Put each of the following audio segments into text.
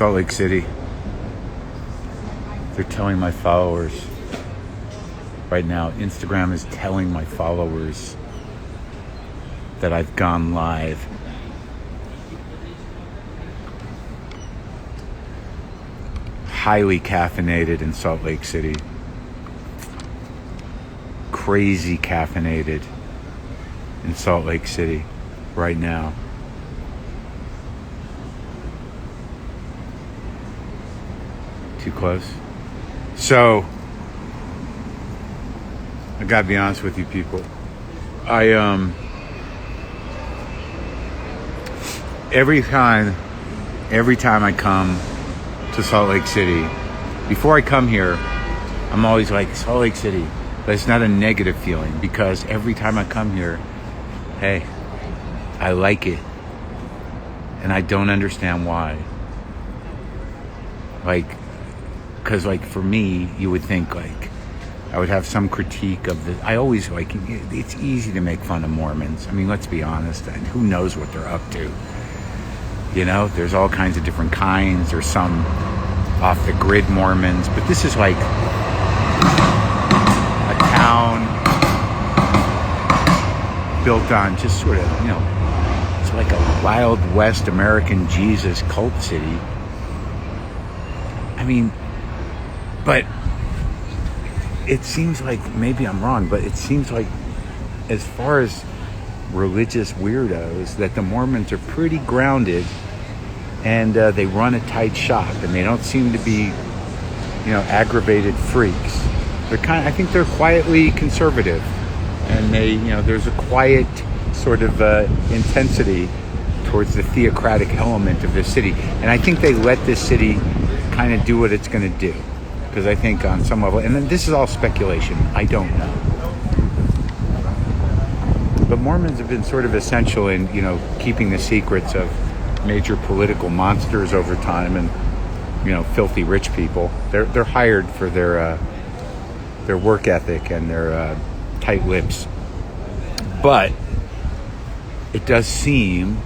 Salt Lake City. They're telling my followers right now, Instagram is telling my followers that I've gone live. Highly caffeinated in Salt Lake City. Crazy caffeinated in Salt Lake City right now. Too close? So, I gotta be honest with you people. Every time I come to Salt Lake City, before I come here, I'm always like, Salt Lake City. But it's not a negative feeling, because every time I come here, hey, I like it. And I don't understand why. Because for me, you would think I would have some critique of the. I always it's easy to make fun of Mormons. I mean, let's be honest. And who knows what they're up to? You know, there's all kinds of different kinds. There's some off the grid Mormons, but this is like a town built on just sort of, it's like a Wild West American Jesus cult city. I mean, but it seems like, maybe I'm wrong, but it seems like as far as religious weirdos, that the Mormons are pretty grounded, and they run a tight shop, and they don't seem to be, aggravated freaks. I think they're quietly conservative, and they, there's a quiet sort of intensity towards the theocratic element of this city, and I think they let this city kind of do what it's going to do, because I think on some level, and then this is all speculation, I don't know, but Mormons have been sort of essential in, keeping the secrets of major political monsters over time, and filthy rich people. They're hired for their work ethic and their tight lips. But it does seem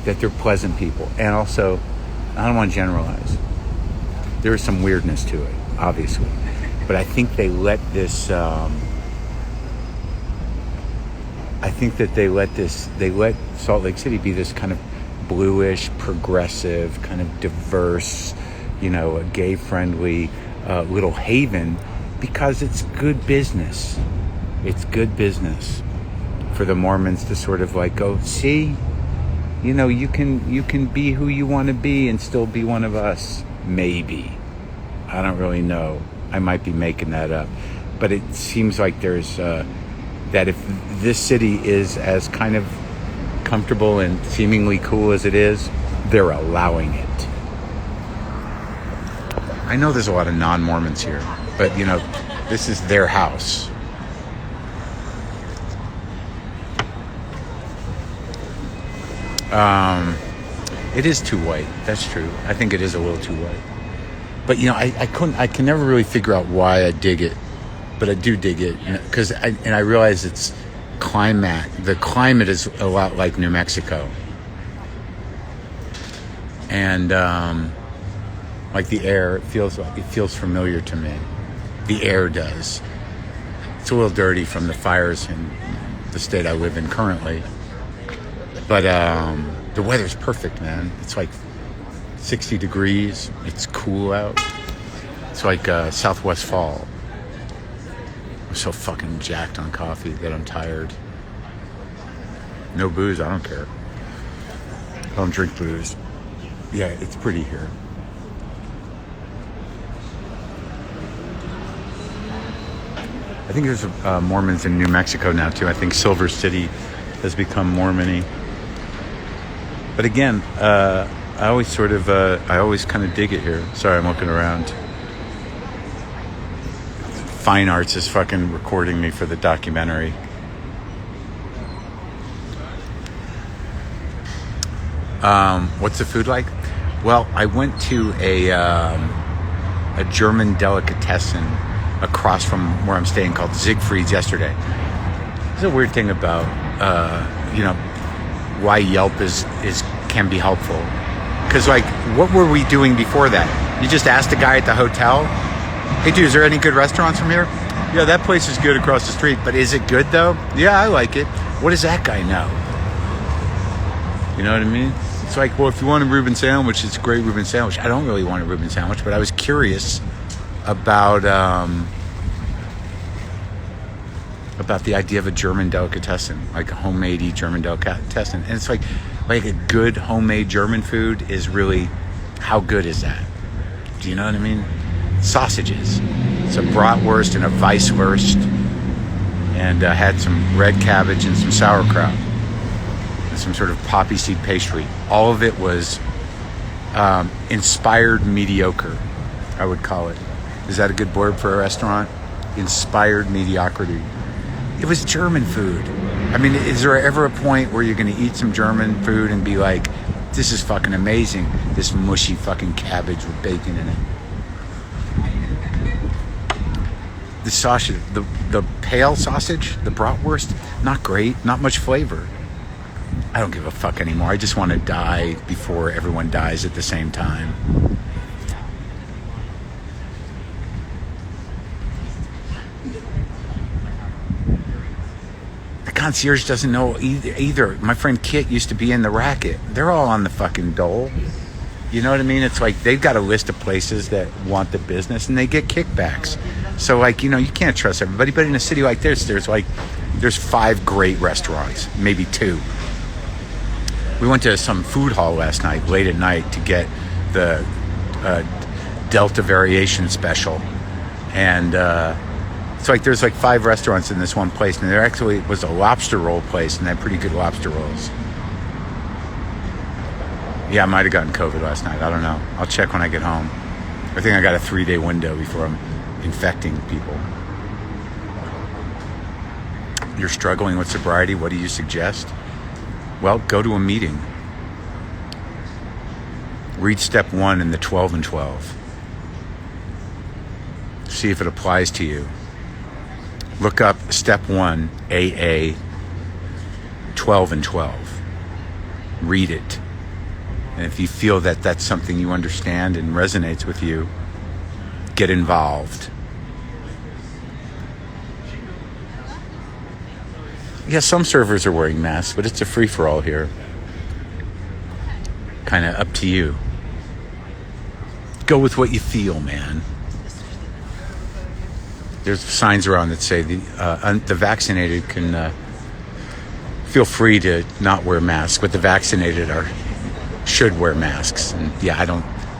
that they're pleasant people, and also, I don't want to generalize. There is some weirdness to it, obviously, but I think they let this. They let Salt Lake City be this kind of bluish, progressive, kind of diverse, a gay-friendly little haven, because it's good business. It's good business for the Mormons to sort of go, see, you can be who you want to be and still be one of us. Maybe. I don't really know. I might be making that up. But it seems like there's, that if this city is as kind of comfortable and seemingly cool as it is, they're allowing it. I know there's a lot of non-Mormons here, but this is their house. It is too white. That's true. I think it is a little too white. But I can never really figure out why I dig it, but I do dig it, because I realize it's climate. The climate is a lot like New Mexico, and the air, it feels familiar to me. The air does. It's a little dirty from the fires in the state I live in currently, but the weather's perfect, man. It's 60 degrees. It's cool out. It's like Southwest fall. I'm so fucking jacked on coffee that I'm tired. No booze, I don't care. I don't drink booze. Yeah, it's pretty here. I think there's Mormons in New Mexico now too. I think Silver City has become Mormon-y. But again, I always kind of dig it here. Sorry, I'm looking around. Fine Arts is fucking recording me for the documentary. What's the food like? Well, I went to a German delicatessen across from where I'm staying called Siegfried's yesterday. There's a weird thing about why Yelp can be helpful. Because, like, what were we doing before that? You just asked the guy at the hotel, hey, dude, is there any good restaurants from here? Yeah, that place is good across the street, but is it good, though? Yeah, I like it. What does that guy know? You know what I mean? It's like, well, if you want a Reuben sandwich, it's a great Reuben sandwich. I don't really want a Reuben sandwich, but I was curious about the idea of a German delicatessen, like a homemade German delicatessen. And it's like a good homemade German food is really, how good is that? Do you know what I mean? Sausages. It's a bratwurst and a weisswurst, and had some red cabbage and some sauerkraut and some sort of poppy seed pastry. All of it was inspired mediocre, I would call it. Is that a good word for a restaurant? Inspired mediocrity. It was German food. I mean, is there ever a point where you're going to eat some German food and be like, this is fucking amazing, this mushy fucking cabbage with bacon in it? The sausage, the pale sausage, the bratwurst, not great, not much flavor. I don't give a fuck anymore. I just want to die before everyone dies at the same time. The concierge doesn't know either. My friend Kit used to be in the racket. They're all on the fucking dole. You know what I mean? It's like they've got a list of places that want the business and they get kickbacks. So, like, you know, you can't trust everybody. But in a city like this, there's 5 great restaurants, maybe 2. We went to some food hall last night, late at night, to get the Delta variation special. And it's like there's like 5 restaurants in this one place. And there actually was a lobster roll place, and they had pretty good lobster rolls. Yeah, I might have gotten COVID last night. I don't know. I'll check when I get home. I think I got a 3-day window before I'm infecting people. You're struggling with sobriety. What do you suggest? Well, go to a meeting. Read step 1 in the 12 and 12. See if it applies to you. Look up step 1, AA, 12 and 12. Read it. And if you feel that that's something you understand and resonates with you, get involved. Yeah, some servers are wearing masks, but it's a free-for-all here. Kind of up to you. Go with what you feel, man. There's signs around that say the vaccinated can feel free to not wear masks, but the vaccinated should wear masks. And yeah,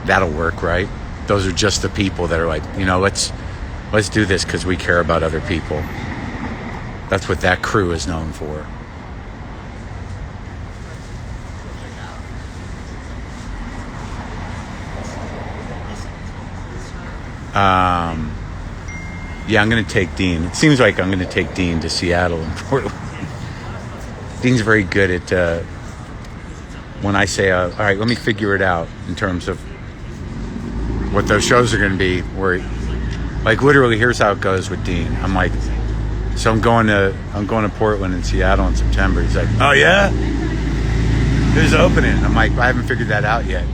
that'll work, right? Those are just the people that are like, you know, let's do this because we care about other people. That's what that crew is known for. Yeah, I'm going to take Dean. It seems like I'm going to take Dean to Seattle and Portland. Dean's very good at when I say, all right, let me figure it out in terms of what those shows are going to be. Where, like, literally, here's how it goes with Dean. I'm like, so I'm going to Portland and Seattle in September. He's like, oh yeah, who's opening? I'm like, I haven't figured that out yet.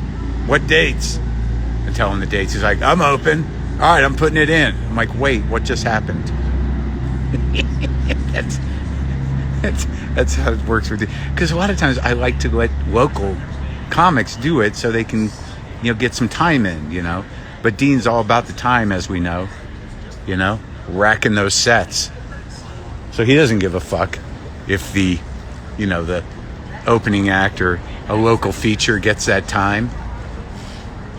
What dates? I tell him the dates. He's like, I'm open. All right, I'm putting it in. I'm like, wait, what just happened? That's how it works with you. Because a lot of times I like to let local comics do it so they can, you know, get some time in, you know. But Dean's all about the time, as we know, you know, racking those sets. So he doesn't give a fuck if the opening act or a local feature gets that time.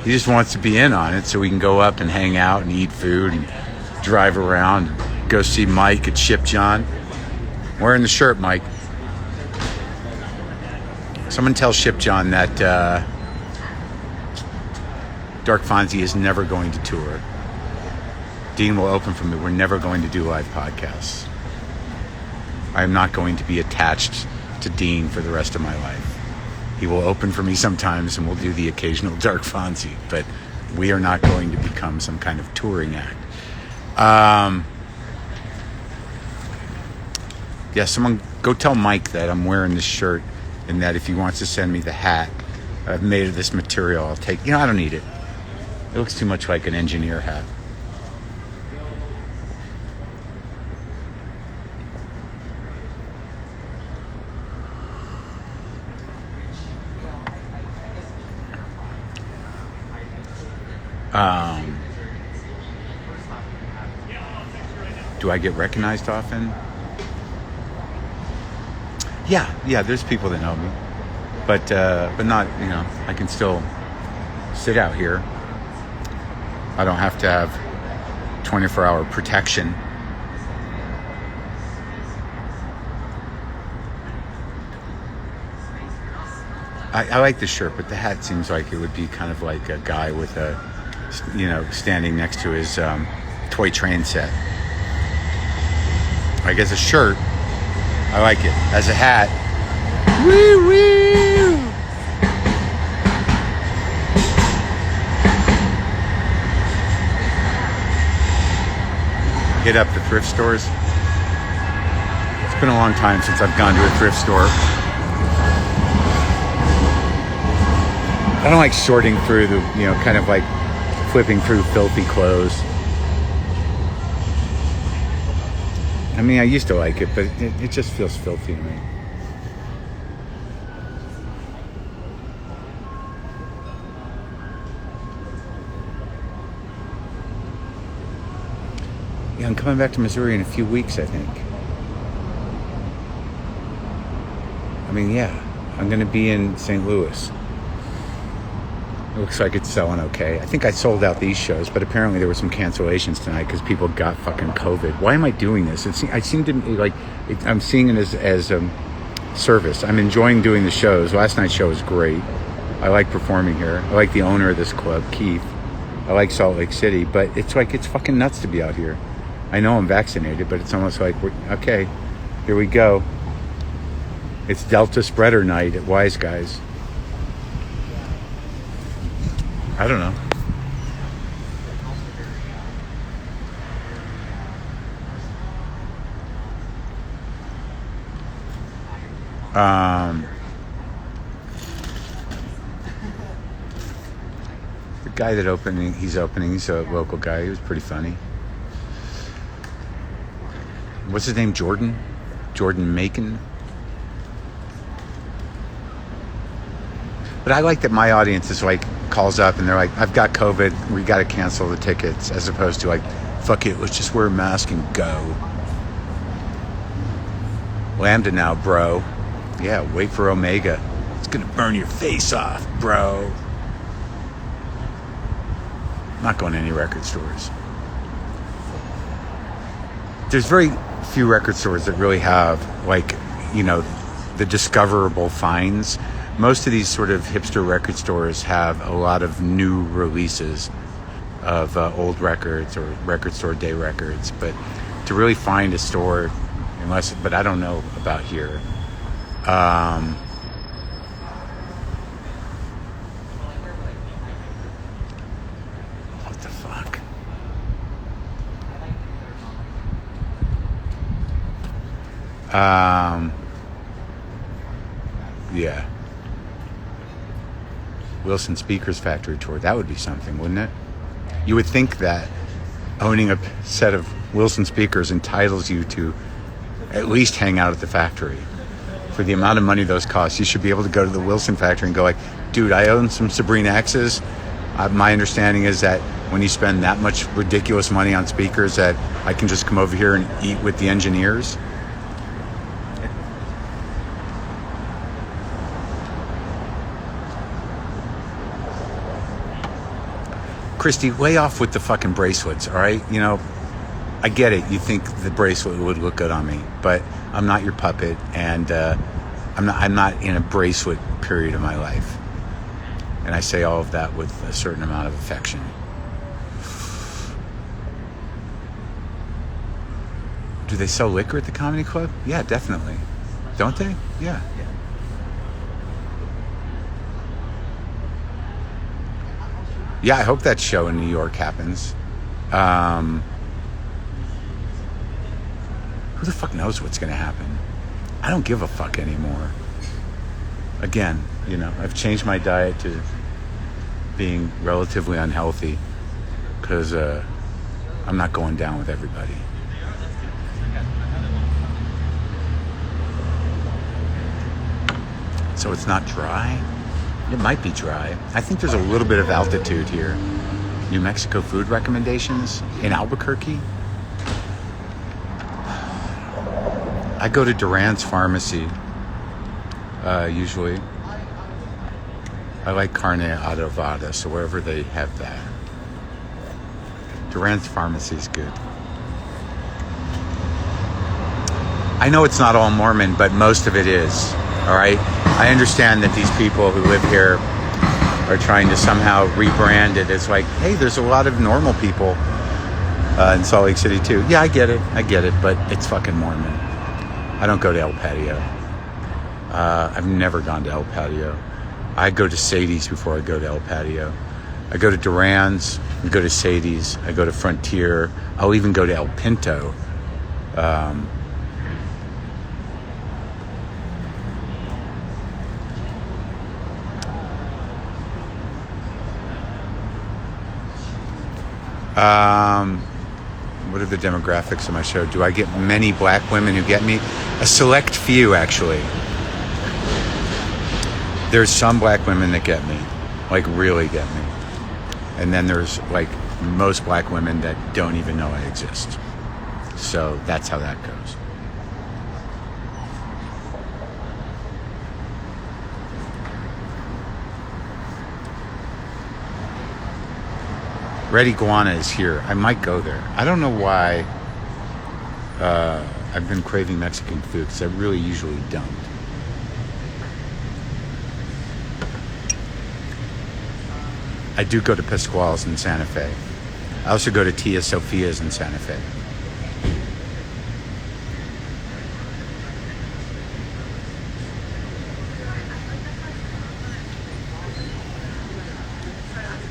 He just wants to be in on it so we can go up and hang out and eat food and drive around and go see Mike at Ship John. Wearing the shirt, Mike. Someone tell Ship John that Dark Fonzie is never going to tour. Dean will open for me. We're never going to do live podcasts. I am not going to be attached to Dean for the rest of my life. He will open for me sometimes and we'll do the occasional Dark Fonzie, but we are not going to become some kind of touring act. Yeah, someone go tell Mike that I'm wearing this shirt and that if he wants to send me the hat, I've made of this material. I'll take, I don't need it. It looks too much like an engineer hat. Do I get recognized often? Yeah, there's people that know me, but not, I can still sit out here. I don't have to have 24-hour protection. I like the shirt, but the hat seems like it would be kind of like a guy with a, standing next to his toy train set. Like as a shirt, I like it. As a hat, woo woo. Hit up the thrift stores. It's been a long time since I've gone to a thrift store. I don't like sorting through the, kind of like flipping through filthy clothes. I mean, I used to like it, but it just feels filthy to me. Yeah, I'm coming back to Missouri in a few weeks, I think. I mean, yeah, I'm going to be in St. Louis. It looks like it's selling okay. I think I sold out these shows, but apparently there were some cancellations tonight because people got fucking COVID. Why am I doing this? I seem to be like, I'm seeing it as service. I'm enjoying doing the shows. Last night's show was great. I like performing here. I like the owner of this club, Keith. I like Salt Lake City, but it's like, it's fucking nuts to be out here. I know I'm vaccinated, but it's almost like, okay, here we go. It's Delta spreader night at Wise Guys. I don't know. The guy that he's a local guy. He was pretty funny. What's his name? Jordan Macon. But I like that my audience is like, calls up and they're like, I've got COVID, we got to cancel the tickets, as opposed to like, fuck it, let's just wear a mask and go. Lambda now, bro. Yeah, wait for Omega. It's gonna burn your face off, bro. I'm not going to any record stores. There's very few record stores that really have like, the discoverable finds. Most of these sort of hipster record stores have a lot of new releases of old records or record store day records, but to really find a store, but I don't know about here. What the fuck? Yeah. Wilson Speakers Factory tour. That would be something, wouldn't it? You would think that owning a set of Wilson speakers entitles you to at least hang out at the factory. For the amount of money those cost, you should be able to go to the Wilson factory and go like, dude, I own some Sabrina X's. My understanding is that when you spend that much ridiculous money on speakers, that I can just come over here and eat with the engineers. Christy, lay off with the fucking bracelets, all right? I get it. You think the bracelet would look good on me, but I'm not your puppet, and I'm not in a bracelet period of my life. And I say all of that with a certain amount of affection. Do they sell liquor at the comedy club? Yeah, definitely. Don't they? Yeah. Yeah, I hope that show in New York happens. Who the fuck knows what's going to happen? I don't give a fuck anymore. Again, I've changed my diet to being relatively unhealthy because I'm not going down with everybody. So it's not dry? It might be dry. I think there's a little bit of altitude here. New Mexico food recommendations in Albuquerque. I go to Duran's Pharmacy, usually. I like carne adobada, so wherever they have that. Duran's Pharmacy is good. I know it's not all Mormon, but most of it is, all right? I understand that these people who live here are trying to somehow rebrand it as like, hey, there's a lot of normal people in Salt Lake City too. Yeah, I get it, but it's fucking Mormon. I don't go to El Patio. I've never gone to El Patio. I go to Sadie's before I go to El Patio. I go to Duran's, I go to Sadie's, I go to Frontier. I'll even go to El Pinto. What are the demographics of my show? Do I get many black women who get me? A select few, actually. There's some black women that get me, like really get me. And then there's like most black women that don't even know I exist. So that's how that goes. Red Iguana is here. I might go there. I don't know why I've been craving Mexican food, because I really usually don't. I do go to Pascual's in Santa Fe. I also go to Tia Sophia's in Santa Fe.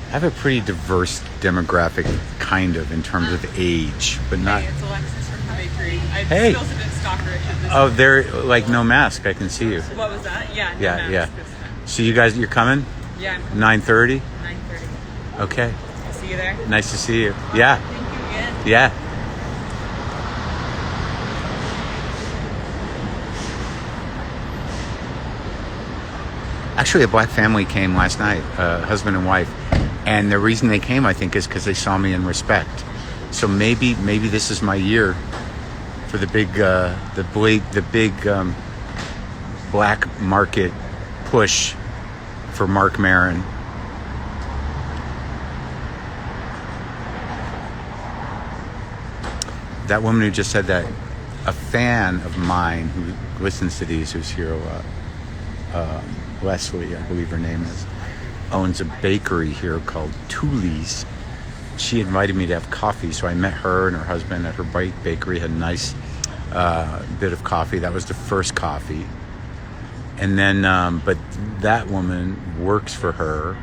I have a pretty diverse demographic, kind of, in terms of age, but not... Hey, it's Alexis from the bakery. I Hey. still didn't stalk her. Oh, they're like no mask. I can see you. What was that? Yeah. No Yeah, mask yeah. this time. So you guys, you're coming? Yeah. 9:30? 9:30. Okay. I'll see you there. Nice to see you. Yeah. Thank you again. Yeah. Actually, a black family came last night, husband and wife, and the reason they came, I think, is because they saw me in Respect. So maybe this is my year for the big black market push for Marc Maron. That woman who just said that, a fan of mine who listens to these, who's here a lot, Leslie, I believe her name is, owns a bakery here called Tuli's. She invited me to have coffee, so I met her and her husband at her bakery, had a nice bit of coffee. That was the first coffee. And then, but that woman works for her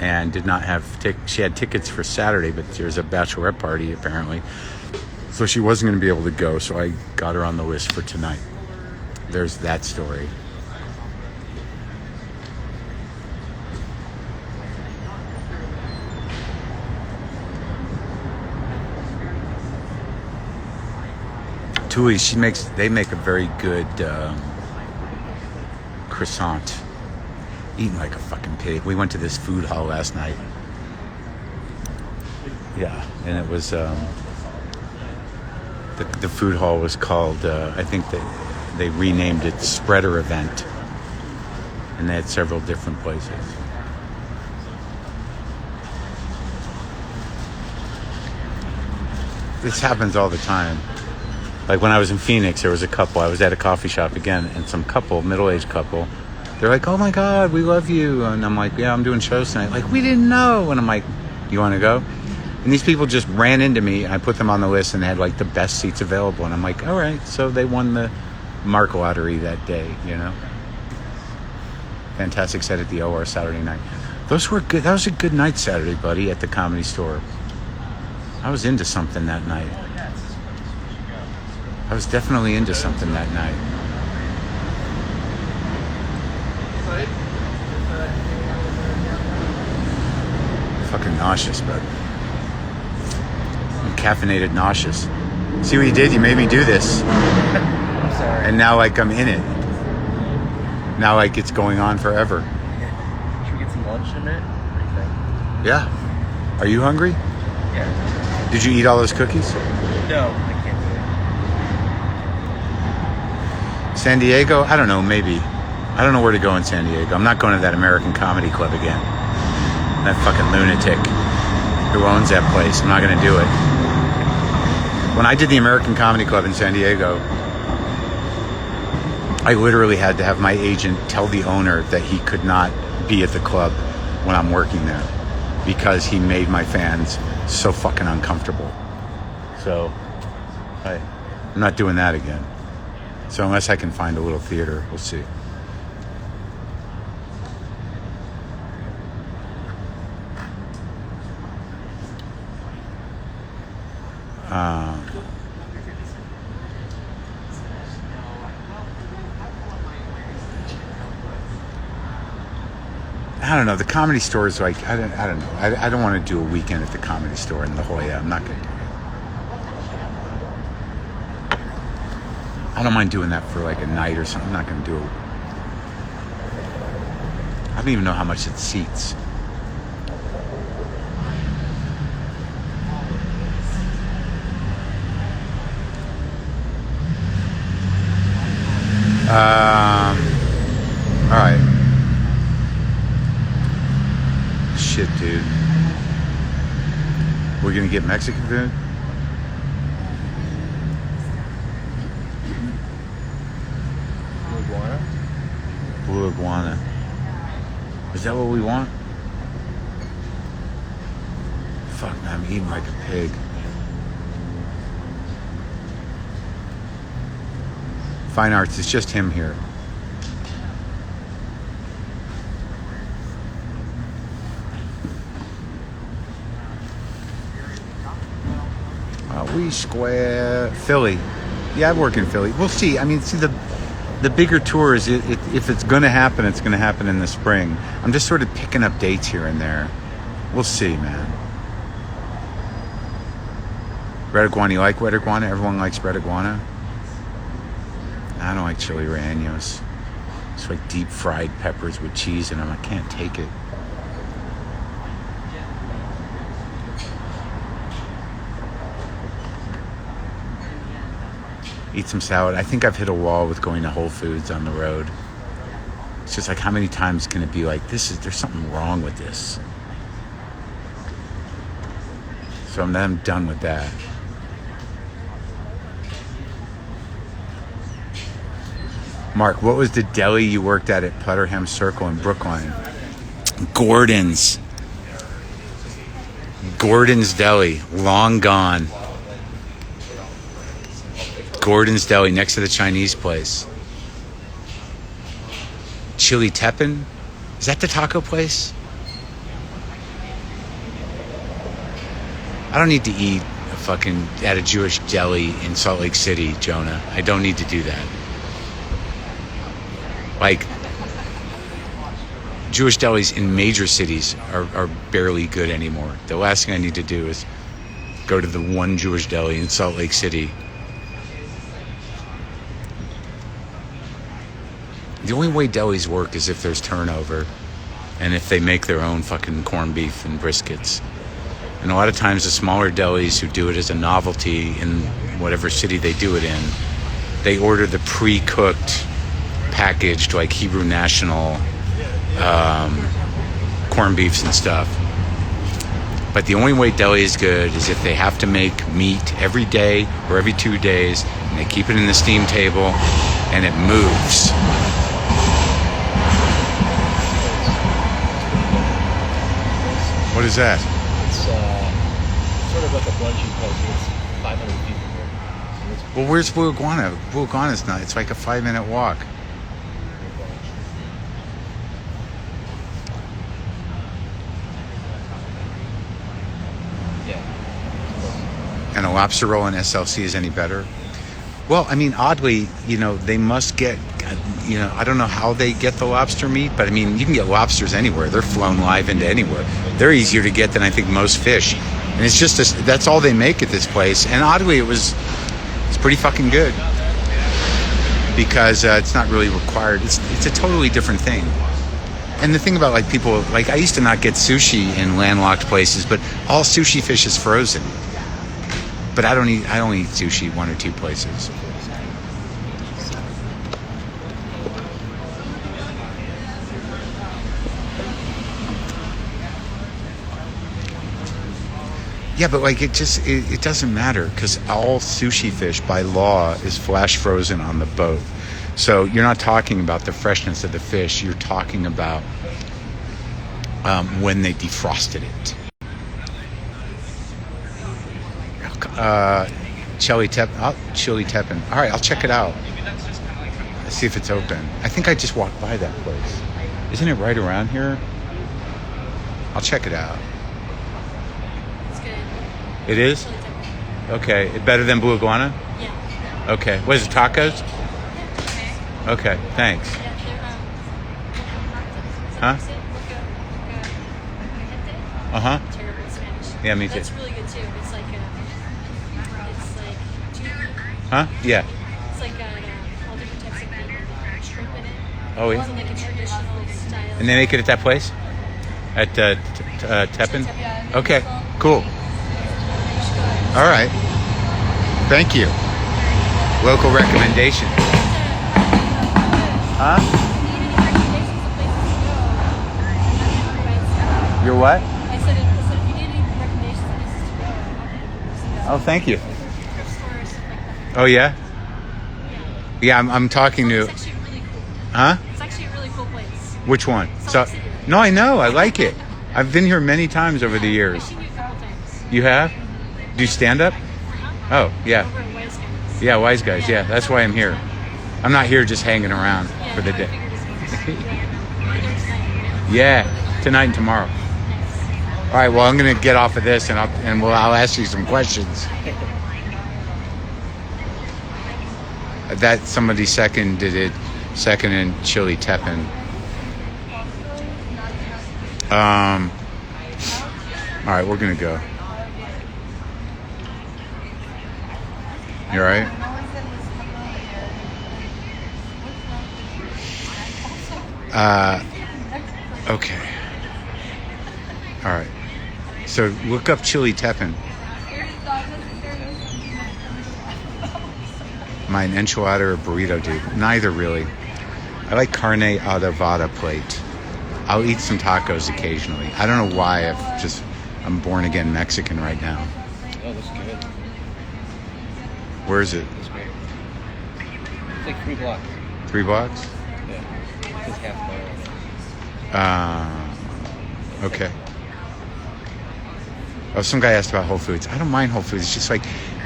and did not have, she had tickets for Saturday, but there's a bachelorette party apparently. So she wasn't going to be able to go, so I got her on the list for tonight. There's that story. Tuli, they make a very good croissant. Eating like a fucking pig. We went to this food hall last night. Yeah, and it was the food hall was called I think they renamed it Spreader Event, and they had several different places. This happens all the time. Like when I was in Phoenix, there was a couple. I was at a coffee shop again, and some couple, middle-aged couple, they're like, "Oh my God, we love you," and I'm like, "Yeah, I'm doing shows tonight." Like, we didn't know, and I'm like, "You want to go?" And these people just ran into me, and I put them on the list, and they had like the best seats available, and I'm like, "All right," so they won the Marc lottery that day, you know. Fantastic set at the OR Saturday night. Those were good. That was a good night Saturday, buddy, at the Comedy Store. I was into something that night. I was definitely into something that night. fucking nauseous, bud. I'm caffeinated nauseous. See what you did? You made me do this. I'm sorry. And now, like, I'm in it. Now, like, it's going on forever. Should we get some lunch in a minute? What do you think? Yeah. Are you hungry? Yeah. Did you eat all those cookies? No, I can't do San Diego? I don't know, maybe. I don't know where to go in San Diego. I'm not going to that American Comedy Club again. That fucking lunatic who owns that place. I'm not going to do it. When I did the American Comedy Club in San Diego, I literally had to have my agent tell the owner that he could not be at the club when I'm working there because he made my fans so fucking uncomfortable. So I'm not doing that again. So unless I can find a little theater, we'll see. I don't know. The Comedy Store is like, I don't know. I don't want to do a weekend at the Comedy Store in La Jolla. I'm not going to do it. I don't mind doing that for like a night or something. I'm not going to do it. I don't even know how much it seats. All right. Shit, dude. We're gonna get Mexican food? Iguana? Blue iguana. Is that what we want? Fuck, man, I'm eating like a pig. Fine Arts, it's just him here. We square Philly. Yeah, I work in Philly. We'll see. I mean, see the bigger tour is if it's going to happen, it's going to happen in the spring. I'm just sort of picking up dates here and there. We'll see, man. Red iguana. You like red iguana? Everyone likes red iguana. I don't like chili rellenos. It's like deep fried peppers with cheese in them. I can't take it. Eat some salad. I think I've hit a wall with going to Whole Foods on the road. It's just like, how many times can it be like, there's something wrong with this? So I'm done with that. Mark, what was the deli you worked at Putterham Circle in Brookline? Gordon's. Gordon's Deli. Long gone. Gordon's Deli next to the Chinese place. Chili Teppan? Is that the taco place? I don't need to eat at a Jewish deli in Salt Lake City, Jonah. I don't need to do that. Like, Jewish delis in major cities are barely good anymore. The last thing I need to do is go to the one Jewish deli in Salt Lake City. The only way delis work is if there's turnover and if they make their own fucking corned beef and briskets. And a lot of times the smaller delis who do it as a novelty in whatever city they do it in, they order the pre-cooked, packaged, like Hebrew National corned beefs and stuff. But the only way deli is good is if they have to make meat every day or every 2 days, and they keep it in the steam table and it moves. What is that? It's sort of like a blunchy place. It's 500 feet from here. Well, where's Blue Iguana? Blue Iguana's not. It's like a 5-minute walk. Yeah. And a lobster roll in SLC is any better? Well, I mean, oddly, they must get... I don't know how they get the lobster meat, but I mean, you can get lobsters anywhere. They're flown live into anywhere. They're easier to get than I think most fish. And it's just that's all they make at this place. And oddly, it's pretty fucking good because it's not really required. It's a totally different thing. And the thing about like people, like I used to not get sushi in landlocked places, but all sushi fish is frozen. But I don't eat sushi one or two places. Yeah, but like it doesn't matter because all sushi fish by law is flash frozen on the boat. So you're not talking about the freshness of the fish. You're talking about when they defrosted it. Chili Teppan. All right, I'll check it out. Let's see if it's open. I think I just walked by that place. Isn't it right around here? I'll check it out. It's good. It is? Okay. Better than Blue Iguana? Yeah. Okay. What is it, tacos? Okay, thanks. Yeah, Huh? Uh-huh. Terrible in Spanish. Yeah, me too. That's really good too. It's like Huh? Yeah. it's like all different types of meat with shrimp in it. Oh, yeah. It's like a traditional style. And they make it at that place? At Teppan? Yeah. Okay, cool. All right. Thank you. Local recommendation. Huh? You're what? I said if you need any recommendations of places to go. Oh, thank you. Stores, stuff like that. Oh, yeah? Yeah, I'm talking to... It's actually really cool. Huh? It's actually a really cool place. Which one? Salt Lake City. No, I know. I like it. I've been here many times over the I've years. seen you a couple times. You have? Do you stand up? Oh, yeah. Over at Wise Guys. Yeah, Wise Guys. Yeah, that's why I'm here. I'm not here just hanging around Yeah, for the no, I day. figured as much. You're there tonight. Yeah, tonight and tomorrow. All right, well, I'm going to get off of this and I'll ask you some questions. That somebody seconded it, second in Chili Teppan. All right, we're going to go. You all right? Okay. All right. So look up Chili Teppan. Am I an enchilada or burrito dude? Neither really. I like carne adobada plate. I'll eat some tacos occasionally. I don't know why. I'm born again Mexican right now. Oh, that's good. Where is it? That's great. It's like 3 blocks. 3 blocks? Yeah. It's half mile. Okay. Oh, some guy asked about Whole Foods. I don't mind Whole Foods. It's just like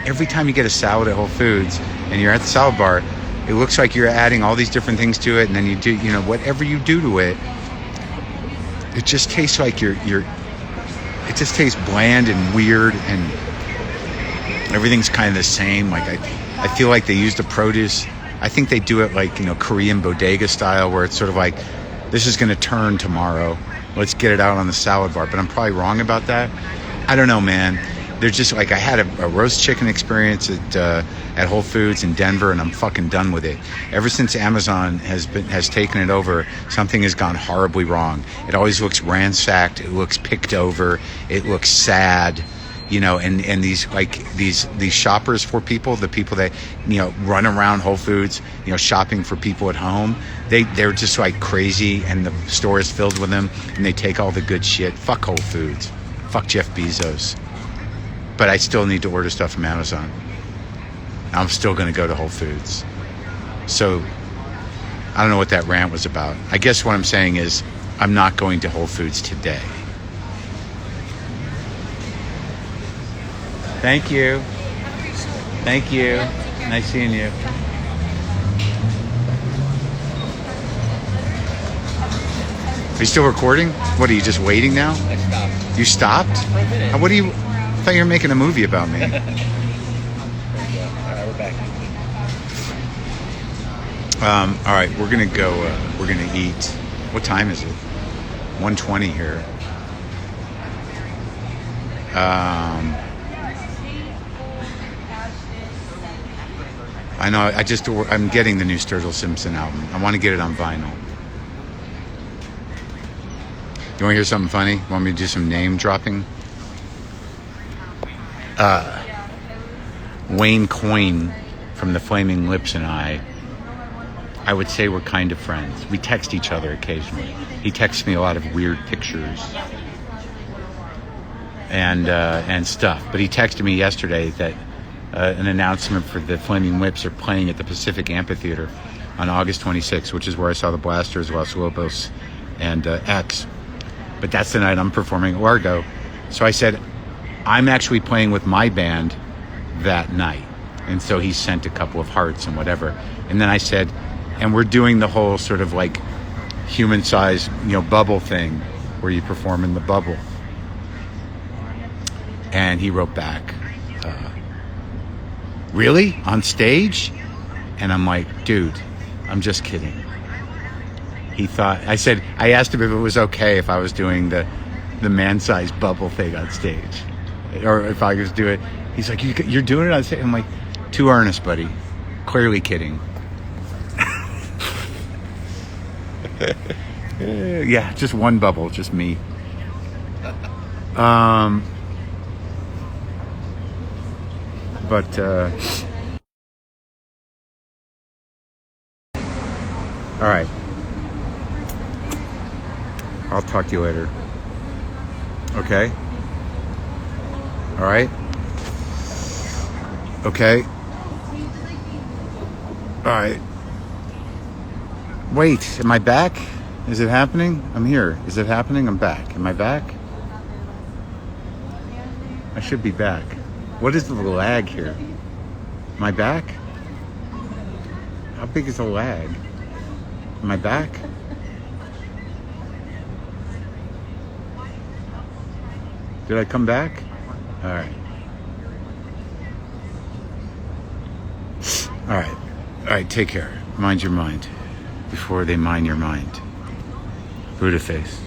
every time you get a salad at Whole Foods and you're at the salad bar, it looks like you're adding all these different things to it, and then you do, whatever you do to it, it just tastes like it just tastes bland and weird, and everything's kind of the same. Like I feel like they use the produce. I think they do it like, Korean bodega style, where it's sort of like, this is going to turn tomorrow. Let's get it out on the salad bar. But I'm probably wrong about that. I don't know, man. They're just like, I had a roast chicken experience at Whole Foods in Denver, and I'm fucking done with it. Ever since Amazon has taken it over, something has gone horribly wrong. It always looks ransacked. It looks picked over. It looks sad. And these shoppers for people, the people that run around Whole Foods, shopping for people at home, they're just like crazy, and the store is filled with them, and they take all the good shit. Fuck Whole Foods. Fuck Jeff Bezos. But I still need to order stuff from Amazon. I'm still going to go to Whole Foods. So I don't know what that rant was about. I guess what I'm saying is I'm not going to Whole Foods today. Thank you. Thank you. Nice seeing you. Are you still recording? What, are you just waiting now? I stopped. You stopped? For a minute. What do you... I thought you were making a movie about me. All right, we're back. All right, we're gonna go. We're gonna eat. What time is it? 1:20 here. I know. I'm getting the new Sturgill Simpson album. I want to get it on vinyl. You want to hear something funny? Want me to do some name dropping? Wayne Coyne from the Flaming Lips and I would say we're kind of friends. We text each other occasionally. He texts me a lot of weird pictures and stuff. But he texted me yesterday that an announcement for the Flaming Lips are playing at the Pacific Amphitheater on August 26th, which is where I saw the Blasters, Los Lobos, and X. But that's the night I'm performing Orgo. So I said, I'm actually playing with my band that night. And so he sent a couple of hearts and whatever. And then I said, and we're doing the whole sort of like human-sized, bubble thing where you perform in the bubble. And he wrote back, really? On stage? And I'm like, dude, I'm just kidding. I asked him if it was okay if I was doing the man-sized bubble thing on stage. Or if I was doing it. He's like, you're doing it on stage? I'm like, too earnest, buddy. Clearly kidding. Yeah, just one bubble, just me. But all right. I'll talk to you later. Okay? All right? Okay? All right. Wait, am I back? Is it happening? I'm here. Is it happening? I'm back. Am I back? I should be back. What is the lag here? Am I back? How big is the lag? Am I back? Did I come back? All right. All right. All right, take care. Mind your mind before they mine your mind. Buddha face.